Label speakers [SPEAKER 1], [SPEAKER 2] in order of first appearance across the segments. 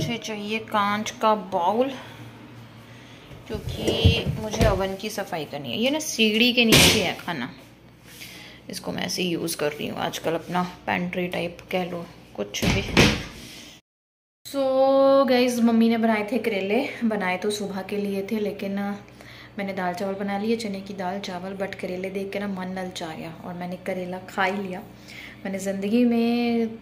[SPEAKER 1] मुझे चाहिए कांच का बाउल, क्योंकि मुझे ओवन की सफाई करनी है। ये ना सीढ़ी के नीचे है खाना, इसको मैं ऐसे यूज़ कर रही हूँ आजकल, अपना पेंट्री टाइप कह लो, कुछ भी। सो गाइस, मम्मी ने बनाए थे करेले। बनाए तो सुबह के लिए थे, लेकिन मैंने दाल चावल बना लिए, चने की दाल चावल। बट करेले देख के ना मन ललचा गया और मैंने करेला खा ही लिया। मैंने ज़िंदगी में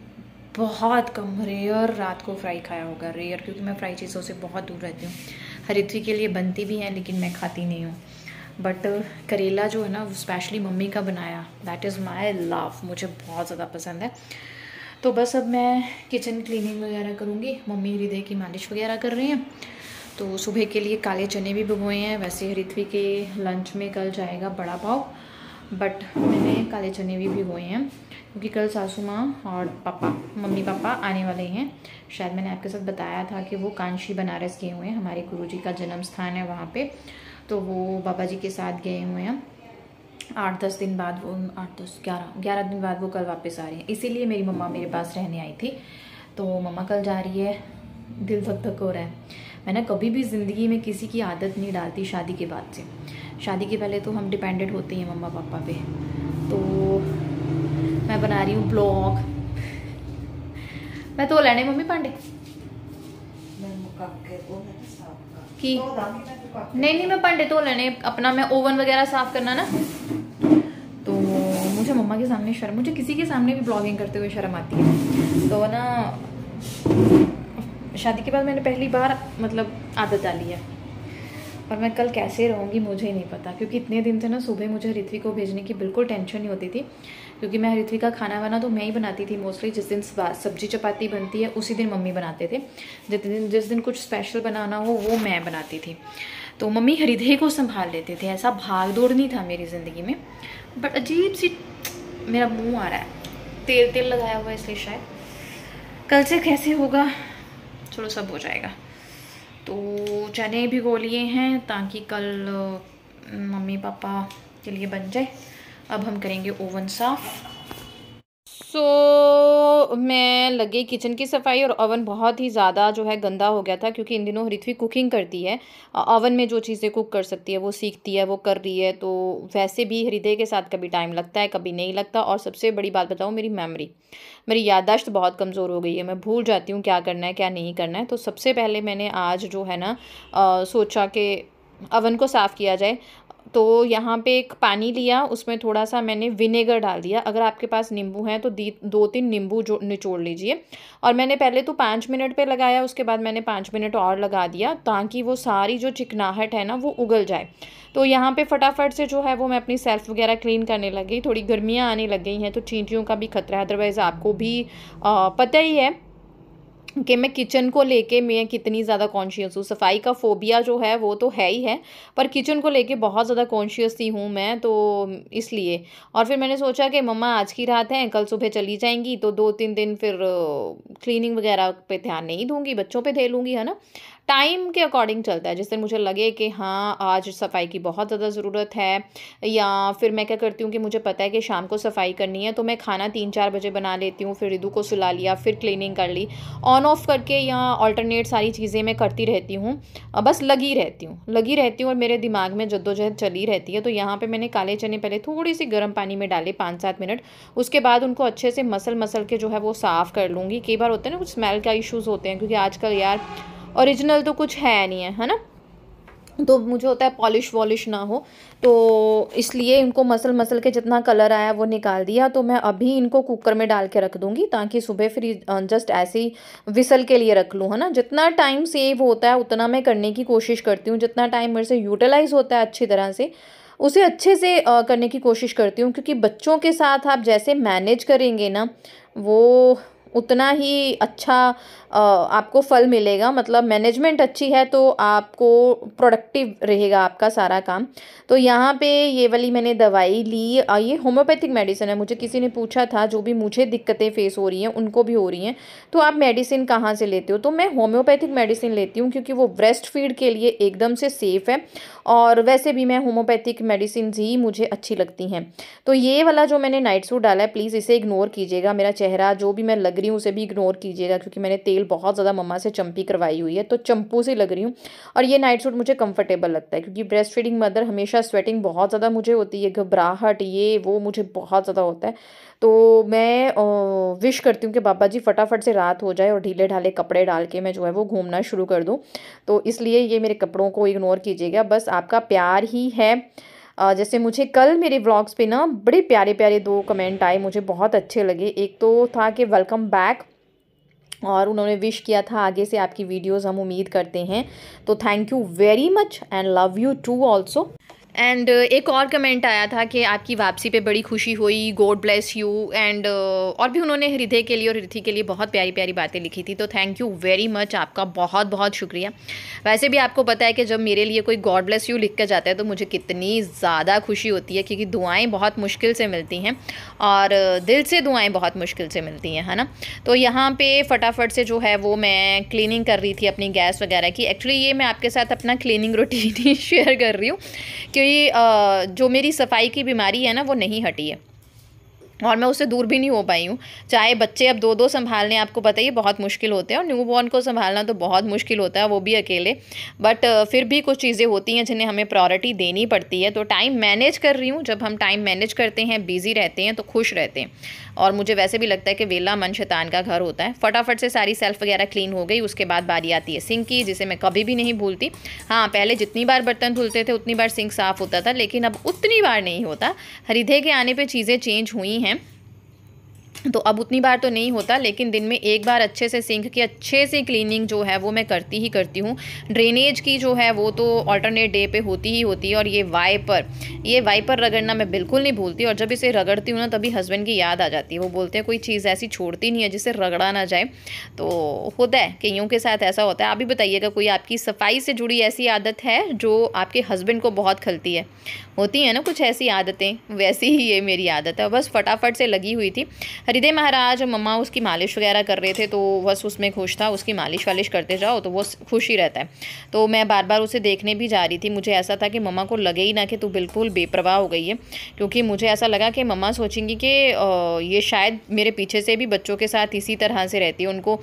[SPEAKER 1] बहुत कम, रेयर रात को फ्राई खाया होगा, रेयर, क्योंकि मैं फ्राई चीज़ों से बहुत दूर रहती हूँ। हरिद्वी के लिए बनती भी हैं, लेकिन मैं खाती नहीं हूँ। बट करेला जो है ना, वो स्पेशली मम्मी का बनाया, दैट इज़ माई लव, मुझे बहुत ज़्यादा पसंद है। तो बस अब मैं किचन क्लीनिंग वगैरह करूँगी। मम्मी हृदय की मालिश वगैरह कर रही हैं। तो सुबह के लिए काले चने भी भिगोए हैं। वैसे हृदय के लंच में कल जाएगा बड़ा पाव, बट मैंने काले चने भी भिगोए हैं, क्योंकि कल सासू माँ और पापा, मम्मी पापा आने वाले हैं। शायद मैंने आपके साथ बताया था कि वो कांची बनारस गए हुए हैं, हमारे गुरुजी का जन्म स्थान है वहाँ पे। तो वो बाबा जी के साथ गए हुए हैं। 8-10 दिन बाद वो, 11 दिन बाद वो कल वापस आ रही हैं। इसीलिए मेरी मम्मा मेरे पास रहने आई थी। तो मम्मा कल जा रही है, दिल धक धक हो रहा है। मैंने कभी भी ज़िंदगी में किसी की आदत नहीं डालती शादी के बाद से। शादी के पहले तो हम डिपेंडेंट होते हैं मम्मा पापा पे। तो मैं बना रही हूँ ब्लॉग। मैं तो लेने मम्मी पांडे की नहीं, मैं पांडे तो लेने अपना, मैं ओवन वगैरह साफ करना ना। तो मुझे मम्मा के सामने शर्म, मुझे किसी के सामने भी ब्लॉगिंग करते हुए शर्म आती है। तो ना शादी के बाद मैंने पहली बार मतलब आदत डाली है। और मैं कल कैसे रहूँगी मुझे नहीं पता, क्योंकि इतने दिन से ना सुबह मुझे ऋत्विक को भेजने की बिल्कुल टेंशन नहीं होती थी, क्योंकि मैं ऋत्विक का खाना वाना तो मैं ही बनाती थी मोस्टली। जिस दिन सब्जी चपाती बनती है उसी दिन मम्मी बनाते थे। जिस दिन कुछ स्पेशल बनाना हो वो मैं बनाती थी। तो मम्मी हृदय को संभाल लेते थे, ऐसा भाग दौड़ नहीं था मेरी ज़िंदगी में। बट अजीब सी, मेरा मुँह आ रहा है, तेल लगाया हुआ है इसलिए शायद। कल से कैसे होगा, चलो सब हो जाएगा। तो चने भिगो लिए हैं ताकि कल मम्मी पापा के लिए बन जाए। अब हम करेंगे ओवन साफ। मैं लगी किचन की सफाई, और ओवन बहुत ही ज़्यादा जो है गंदा हो गया था, क्योंकि इन दिनों ऋत्वी कुकिंग करती है। ओवन में जो चीज़ें कुक कर सकती है वो सीखती है, वो कर रही है। तो वैसे भी हृदय के साथ कभी टाइम लगता है, कभी नहीं लगता। और सबसे बड़ी बात बताऊँ, मेरी याददाश्त बहुत कमज़ोर हो गई है। मैं भूल जाती हूँ क्या करना है क्या नहीं करना है। तो सबसे पहले मैंने आज जो है ना सोचा कि अवन को साफ़ किया जाए। तो यहाँ पे एक पानी लिया, उसमें थोड़ा सा मैंने विनेगर डाल दिया। अगर आपके पास नींबू हैं तो 2-3 नींबू जो निचोड़ लीजिए। और मैंने पहले तो 5 मिनट पे लगाया, उसके बाद मैंने 5 मिनट और लगा दिया, ताकि वो सारी जो चिकनाहट है ना वो उगल जाए। तो यहाँ पे फटाफट से जो है वो मैं अपनी सेल्फ वगैरह क्लीन करने लग गई। थोड़ी गर्मियाँ आने लग गई हैं तो चींटियों का भी खतरा है। अदरवाइज़ आपको भी पता ही है कि मैं किचन को लेके मैं कितनी ज़्यादा कॉन्शियस हूँ। सफाई का फ़ोबिया जो है वो तो है ही है, पर किचन को लेके बहुत ज़्यादा कॉन्शियस सी हूँ मैं, तो इसलिए। और फिर मैंने सोचा कि मम्मा आज की रात है, कल सुबह चली जाएंगी, तो 2-3 दिन फिर क्लीनिंग वगैरह पे ध्यान नहीं दूँगी, बच्चों पे दे लूँगी, है ना। टाइम के अकॉर्डिंग चलता है। जिस दिन मुझे लगे कि हाँ आज सफाई की बहुत ज़्यादा ज़रूरत है, या फिर मैं क्या करती हूँ कि मुझे पता है कि शाम को सफाई करनी है, तो मैं खाना 3-4 बजे बना लेती हूँ। फिर रिदू को सुला लिया, फिर क्लीनिंग कर ली, ऑन ऑफ करके, या ऑल्टरनेट सारी चीज़ें मैं करती रहती हूँ। बस लगी रहती हूँ और मेरे दिमाग में जद्दोजहद चली रहती है। तो यहाँ पे मैंने काले चने पहले थोड़ी सी गर्म पानी में डाले 5-7 मिनट। उसके बाद उनको अच्छे से मसल के जो है वो साफ़ कर लूँगी। कई बार होता है ना कुछ स्मेल का इश्यूज़ होते हैं, क्योंकि आजकल यार ओरिजिनल तो कुछ है नहीं है ना। तो मुझे होता है पॉलिश वॉलिश ना हो, तो इसलिए इनको मसल के जितना कलर आया वो निकाल दिया। तो मैं अभी इनको कुकर में डाल के रख दूँगी, ताकि सुबह फिर जस्ट ऐसे ही विसल के लिए रख लूँ, है ना। जितना टाइम सेव होता है उतना मैं करने की कोशिश करती हूँ। जितना टाइम मेरे से यूटिलाइज़ होता है अच्छी तरह से, उसे अच्छे से करने की कोशिश करती हूँ। क्योंकि बच्चों के साथ आप जैसे मैनेज करेंगे ना, वो उतना ही अच्छा आपको फल मिलेगा। मतलब मैनेजमेंट अच्छी है तो आपको प्रोडक्टिव रहेगा आपका सारा काम। तो यहाँ पे ये वाली मैंने दवाई ली, ये होम्योपैथिक मेडिसिन है। मुझे किसी ने पूछा था, जो भी मुझे दिक्कतें फेस हो रही हैं उनको भी हो रही हैं, तो आप मेडिसिन कहाँ से लेते हो? तो मैं होम्योपैथिक मेडिसिन लेती हूँ, क्योंकि वो ब्रेस्ट फीड के लिए एकदम से सेफ़ है। और वैसे भी मैं होम्योपैथिक मेडिसिन ही मुझे अच्छी लगती हैं। तो ये वाला जो मैंने नाइट सूट डाला है, प्लीज़ इसे इग्नोर कीजिएगा। मेरा चेहरा जो भी मैं लग रही रही हूँ उसे भी इग्नोर कीजिएगा, क्योंकि मैंने तेल बहुत ज़्यादा मम्मा से चंपी करवाई हुई है, तो चंपू से लग रही हूँ। और ये नाइट सूट मुझे कंफर्टेबल लगता है, क्योंकि ब्रेस्ट फीडिंग मदर हमेशा स्वेटिंग बहुत ज़्यादा मुझे होती है, घबराहट ये वो मुझे बहुत ज़्यादा होता है। तो मैं विश करती हूँ कि बाबा जी फटाफट से रात हो जाए और ढीले ढाले कपड़े डाल के मैं जो है वो घूमना शुरू कर दूँ। तो इसलिए ये मेरे कपड़ों को इग्नोर कीजिएगा, बस आपका प्यार ही है। जैसे मुझे कल मेरे व्लॉग्स पे ना बड़े प्यारे प्यारे 2 कमेंट आए, मुझे बहुत अच्छे लगे। एक तो था कि वेलकम बैक, और उन्होंने विश किया था आगे से आपकी वीडियोस हम उम्मीद करते हैं। तो thank you very much and love you too also. एंड एक और कमेंट आया था कि आपकी वापसी पे बड़ी खुशी हुई, गॉड ब्लेस यू। एंड और भी उन्होंने हृदय के लिए और रिथि के लिए बहुत प्यारी प्यारी बातें लिखी थी। तो थैंक यू वेरी मच, आपका बहुत बहुत शुक्रिया। वैसे भी आपको पता है कि जब मेरे लिए कोई गॉड ब्लेस यू लिख कर जाता है तो मुझे कितनी ज़्यादा खुशी होती है, क्योंकि दुआएं बहुत मुश्किल से मिलती हैं और दिल से दुआएं बहुत मुश्किल से मिलती हैं, है ना। तो यहाँ पे फटाफट से जो है वो मैं क्लीनिंग कर रही थी अपनी गैस वगैरह की। एक्चुअली ये मैं आपके साथ अपना क्लीनिंग रूटीन ही शेयर कर रही हूँ, क्योंकि जो मेरी सफाई की बीमारी है ना वो नहीं हटी है और मैं उससे दूर भी नहीं हो पाई हूँ। चाहे बच्चे अब 2-2 संभालने आपको पता ही बहुत मुश्किल होते हैं, और न्यूबॉर्न को संभालना तो बहुत मुश्किल होता है, वो भी अकेले। बट फिर भी कुछ चीज़ें होती हैं जिन्हें हमें प्रायोरिटी देनी पड़ती है। तो टाइम मैनेज कर रही हूँ। जब हम टाइम मैनेज करते हैं, बिज़ी रहते हैं, तो खुश रहते हैं। और मुझे वैसे भी लगता है कि वेला मन शैतान का घर होता है। फटाफट से सारी सेल्फ वगैरह क्लीन हो गई। उसके बाद बारी आती है सिंक की, जिसे मैं कभी भी नहीं भूलती। हाँ, पहले जितनी बार बर्तन धुलते थे उतनी बार सिंक साफ़ होता था, लेकिन अब उतनी बार नहीं होता। हृदय के आने पर चीज़ें चेंज हुई हैं, तो अब उतनी बार तो नहीं होता, लेकिन दिन में एक बार अच्छे से सिंक की अच्छे से क्लीनिंग जो है वो मैं करती ही करती हूँ। ड्रेनेज की जो है वो तो अल्टरनेट डे पे होती ही होती है। और ये वाइपर रगड़ना मैं बिल्कुल नहीं भूलती, और जब इसे रगड़ती हूँ ना तभी हस्बैंड की याद आ जाती है। वो बोलते हैं कोई चीज़ ऐसी छोड़ती नहीं है जिससे रगड़ा ना जाए। तो होता है, कईयों के साथ ऐसा होता है। आप भी बताइएगा, कोई आपकी सफाई से जुड़ी ऐसी आदत है जो आपके हस्बैंड को बहुत खलती है? होती है ना कुछ ऐसी आदतें, वैसी ही ये मेरी आदत है। बस फटाफट से लगी हुई थी। हृदय महाराज मम्मा उसकी मालिश वगैरह कर रहे थे, तो बस उसमें खुश था। उसकी मालिश वालिश करते जाओ तो वो खुश ही रहता है। तो मैं बार बार उसे देखने भी जा रही थी। मुझे ऐसा था कि मम्मा को लगे ही ना कि तू बिल्कुल बेपरवाह हो गई है, क्योंकि मुझे ऐसा लगा कि मम्मा सोचेंगी कि ये शायद मेरे पीछे से भी बच्चों के साथ इसी तरह से रहती है, उनको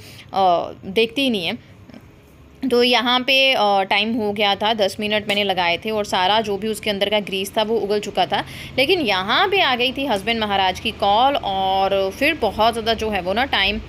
[SPEAKER 1] देखती ही नहीं है। तो यहाँ पे टाइम हो गया था, 10 मिनट मैंने लगाए थे और सारा जो भी उसके अंदर का ग्रीस था वो उगल चुका था। लेकिन यहाँ पे आ गई थी हस्बैंड महाराज की कॉल, और फिर बहुत ज़्यादा जो है वो ना टाइम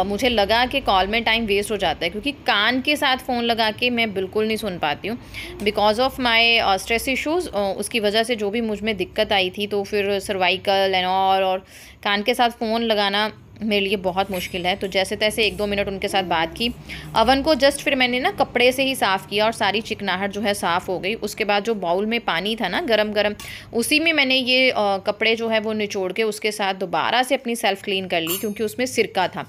[SPEAKER 1] मुझे लगा कि कॉल में टाइम वेस्ट हो जाता है, क्योंकि कान के साथ फ़ोन लगा के मैं बिल्कुल नहीं सुन पाती हूँ because of my stress issues. उसकी वजह से जो भी मुझ में दिक्कत आई थी, तो फिर सर्वाइकल एंड और कान के साथ फ़ोन लगाना मेरे लिए बहुत मुश्किल है। तो जैसे तैसे 1-2 मिनट उनके साथ बात की। अवन को जस्ट फिर मैंने ना कपड़े से ही साफ़ किया और सारी चिकनाहट जो है साफ़ हो गई। उसके बाद जो बाउल में पानी था ना गरम गरम, उसी में मैंने ये कपड़े जो है वो निचोड़ के उसके साथ दोबारा से अपनी सेल्फ़ क्लीन कर ली, क्योंकि उसमें सिरका था।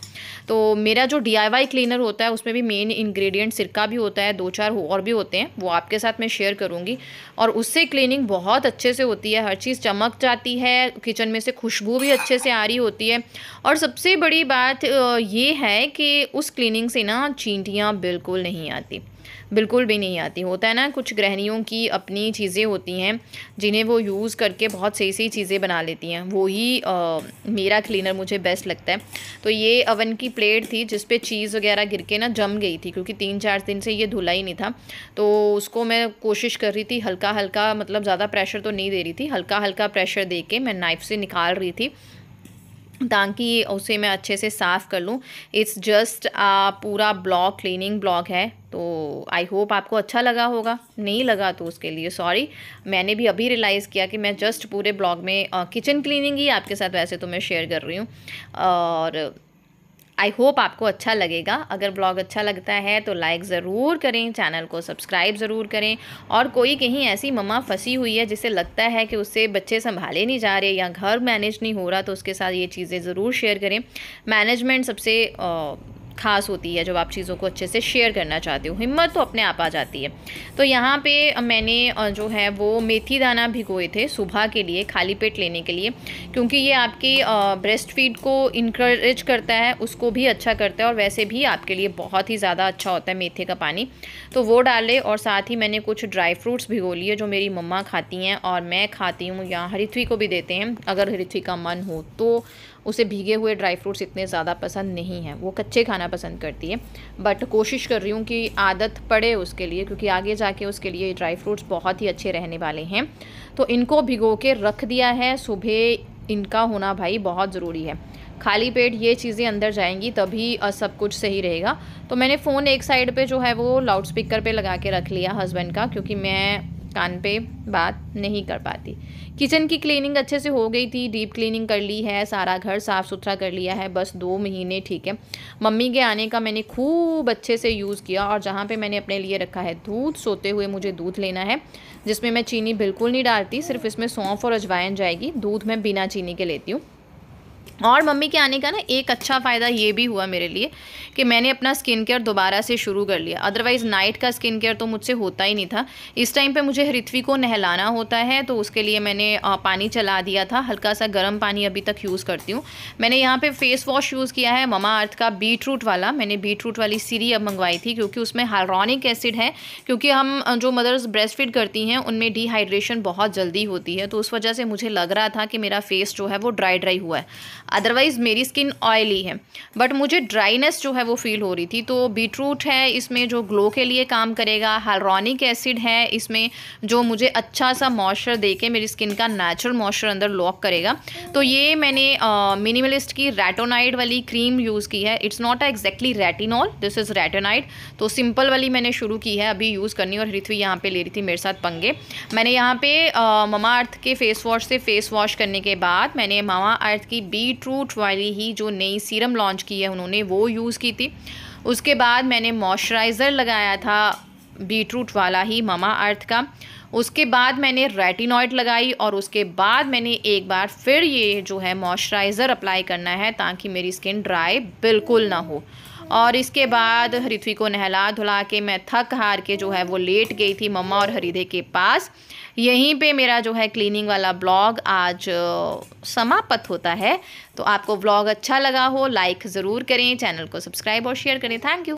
[SPEAKER 1] तो मेरा जो DIY क्लीनर होता है उसमें भी मेन इंग्रेडिएंट सिरका भी होता है, 2-4 और भी होते हैं, वो आपके साथ मैं शेयर करूँगी। और उससे क्लीनिंग बहुत अच्छे से होती है, हर चीज़ चमक जाती है, किचन में से खुशबू भी अच्छे से आ रही होती है। और सबसे बड़ी बात ये है कि उस क्लीनिंग से ना चींटियाँ बिल्कुल नहीं आती, बिल्कुल भी नहीं आती। होता है ना कुछ गृहिणियों की अपनी चीज़ें होती हैं जिन्हें वो यूज़ करके बहुत सही सही चीज़ें बना लेती हैं, वो ही मेरा क्लीनर मुझे बेस्ट लगता है। तो ये अवन की प्लेट थी जिस पे चीज़ वगैरह गिर के ना जम गई थी, क्योंकि 3-4 दिन से ये धुला ही नहीं था। तो उसको मैं कोशिश कर रही थी हल्का हल्का, मतलब ज़्यादा प्रेशर तो नहीं दे रही थी, हल्का हल्का प्रेशर दे के मैं नाइफ़ से निकाल रही थी ताकि उसे मैं अच्छे से साफ़ कर लूँ। इट्स जस्ट पूरा ब्लॉग क्लीनिंग ब्लॉग है, तो आई होप आपको अच्छा लगा होगा। नहीं लगा तो उसके लिए सॉरी। मैंने भी अभी रियलाइज़ किया कि मैं जस्ट पूरे ब्लॉग में किचन क्लीनिंग ही आपके साथ वैसे तो मैं शेयर कर रही हूँ, और आई होप आपको अच्छा लगेगा। अगर ब्लॉग अच्छा लगता है तो लाइक ज़रूर करें, चैनल को सब्सक्राइब ज़रूर करें। और कोई कहीं ऐसी मम्मा फंसी हुई है जिसे लगता है कि उससे बच्चे संभाले नहीं जा रहे या घर मैनेज नहीं हो रहा, तो उसके साथ ये चीज़ें ज़रूर शेयर करें। मैनेजमेंट सबसे ख़ास होती है जब आप चीज़ों को अच्छे से शेयर करना चाहते हो, हिम्मत तो अपने आप आ जाती है। तो यहाँ पे मैंने जो है वो मेथी दाना भिगोए थे सुबह के लिए, खाली पेट लेने के लिए, क्योंकि ये आपकी ब्रेस्ट फीड को इनकरेज करता है, उसको भी अच्छा करता है, और वैसे भी आपके लिए बहुत ही ज़्यादा अच्छा होता है मेथे का पानी। तो वो डाले, और साथ ही मैंने कुछ ड्राई फ्रूट्स भिगो लिए जो मेरी मम्मा खाती हैं और मैं खाती हूँ, या हरिथ्वी को भी देते हैं अगर हरिथ्वी का मन हो तो। उसे भीगे हुए ड्राई फ्रूट्स इतने ज़्यादा पसंद नहीं हैं, वो कच्चे खाना पसंद करती है। बट कोशिश कर रही हूँ कि आदत पड़े उसके लिए, क्योंकि आगे जाके उसके लिए ड्राई फ्रूट्स बहुत ही अच्छे रहने वाले हैं। तो इनको भिगो के रख दिया है, सुबह इनका होना भाई बहुत ज़रूरी है। खाली पेट ये चीज़ें अंदर जाएंगी तभी सब कुछ सही रहेगा। तो मैंने फ़ोन एक साइड पे जो है वो लाउड स्पीकर पे लगा के रख लिया हस्बैंड का, क्योंकि मैं कान पे बात नहीं कर पाती। किचन की क्लीनिंग अच्छे से हो गई थी, डीप क्लीनिंग कर ली है, सारा घर साफ़ सुथरा कर लिया है, बस 2 महीने ठीक है। मम्मी के आने का मैंने खूब अच्छे से यूज़ किया, और जहाँ पे मैंने अपने लिए रखा है दूध, सोते हुए मुझे दूध लेना है, जिसमें मैं चीनी बिल्कुल नहीं डालती, सिर्फ इसमें सौंफ और अजवाइन जाएगी। दूध मैं बिना चीनी के लेती हूँ। और मम्मी के आने का ना एक अच्छा फ़ायदा ये भी हुआ मेरे लिए कि मैंने अपना स्किन केयर दोबारा से शुरू कर लिया। अदरवाइज़ नाइट का स्किन केयर तो मुझसे होता ही नहीं था। इस टाइम पे मुझे ऋत्वी को नहलाना होता है, तो उसके लिए मैंने पानी चला दिया था, हल्का सा गर्म पानी अभी तक यूज़ करती हूँ। मैंने यहाँ पे फेस वॉश यूज़ किया है ममा अर्थ का बीटरूट वाला। मैंने बीटरूट वाली सीरी अब मंगवाई थी, क्योंकि उसमें हाइलुरोनिक एसिड है, क्योंकि हम जो मदर्स ब्रेस्ट फीड करती हैं उनमें डिहाइड्रेशन बहुत जल्दी होती है, तो उस वजह से मुझे लग रहा था कि मेरा फेस जो है वो ड्राई हुआ है। अदरवाइज़ मेरी स्किन ऑयली है, बट मुझे ड्राइनेस जो है वो फील हो रही थी। तो बीटरूट है इसमें जो ग्लो के लिए काम करेगा, हाइलुरोनिक एसिड है इसमें जो मुझे अच्छा सा मॉइस्चर देके मेरी स्किन का नेचुरल मॉइस्चर अंदर लॉक करेगा। तो ये मैंने मिनिमलिस्ट की रेटोनाइड वाली क्रीम यूज़ की है। It's not exactly retinol, this is retinoid. तो सिंपल वाली मैंने शुरू की है अभी यूज़ करनी, और ऋत्वी यहाँ पे ले रही थी मेरे साथ पंगे। मैंने यहाँ पे ममा अर्थ के फेस वॉश से फेस वॉश करने के बाद मैंने ममा अर्थ की बीटरूट वाली ही जो नई सीरम लॉन्च की है उन्होंने, वो यूज़ की थी। उसके बाद मैंने मॉइस्चराइज़र लगाया था बीटरूट वाला ही ममा अर्थ का। उसके बाद मैंने रेटिनॉइड लगाई, और उसके बाद मैंने एक बार फिर ये जो है मॉइस्चराइज़र अप्लाई करना है, ताकि मेरी स्किन ड्राई बिल्कुल ना हो। और इसके बाद ऋत्वी को नहला धुला के मैं थक हार के जो है वो लेट गई थी मम्मा और हरिदे के पास। यहीं पे मेरा जो है क्लीनिंग वाला ब्लॉग आज समाप्त होता है। तो आपको ब्लॉग अच्छा लगा हो लाइक ज़रूर करें, चैनल को सब्सक्राइब और शेयर करें। Thank you.